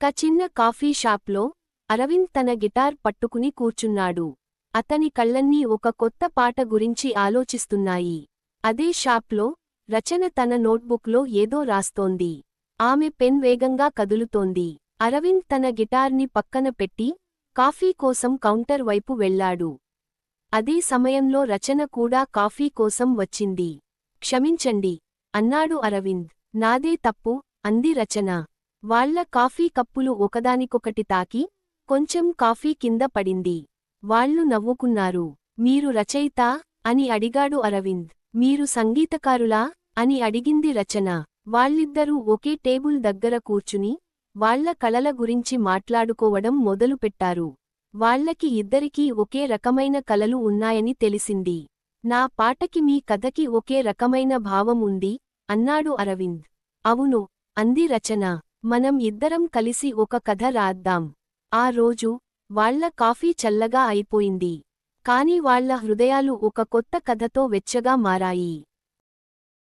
చిన్న కాఫీ షాప్లో అరవింద్ తన గిటార్ పట్టుకుని కూర్చున్నాడు. అతని కళ్ళన్నీ ఒక కొత్త పాట గురించి ఆలోచిస్తున్నాయి. అదే షాప్లో రచన తన నోట్బుక్లో ఏదో రాస్తోంది. ఆమె పెన్ వేగంగా కదులుతోంది. అరవింద్ తన గిటార్ని పక్కన పెట్టి కాఫీ కోసం కౌంటర్ వైపు వెళ్లాడు. అదే సమయంలో రచన కూడా కాఫీ కోసం వచ్చింది. క్షమించండి అన్నాడు అరవింద్. నాదే తప్పు అంది రచన. వాళ్ళ కాఫీ కప్పులు ఒకదానికొకటి తాకి కొంచెం కాఫీ కింద పడింది. వాళ్ళు నవ్వుకున్నారు. మీరు రచయితా అని అడిగాడు అరవింద్. మీరు సంగీతకారులా అని అడిగింది రచన. వాళ్ళిద్దరూ ఒకే టేబుల్ దగ్గర కూర్చుని వాళ్ళ కళల గురించి మాట్లాడుకోవడం మొదలుపెట్టారు. వాళ్ళకి ఇద్దరికీ ఒకే రకమైన కలలు ఉన్నాయని తెలిసింది. నా పాటకి మీ కథకి ఒకే రకమైన భావం ఉంది అన్నాడు అరవింద్. అవును అంది రచన. మనం ఇద్దరం కలిసి ఒక కథ రాద్దాం. ఆ రోజు వాళ్ళ కాఫీ చల్లగా అయిపోయింది. కాని వాళ్ళ హృదయాలు ఒక కొత్త కథతో వెచ్చగా మారాయి.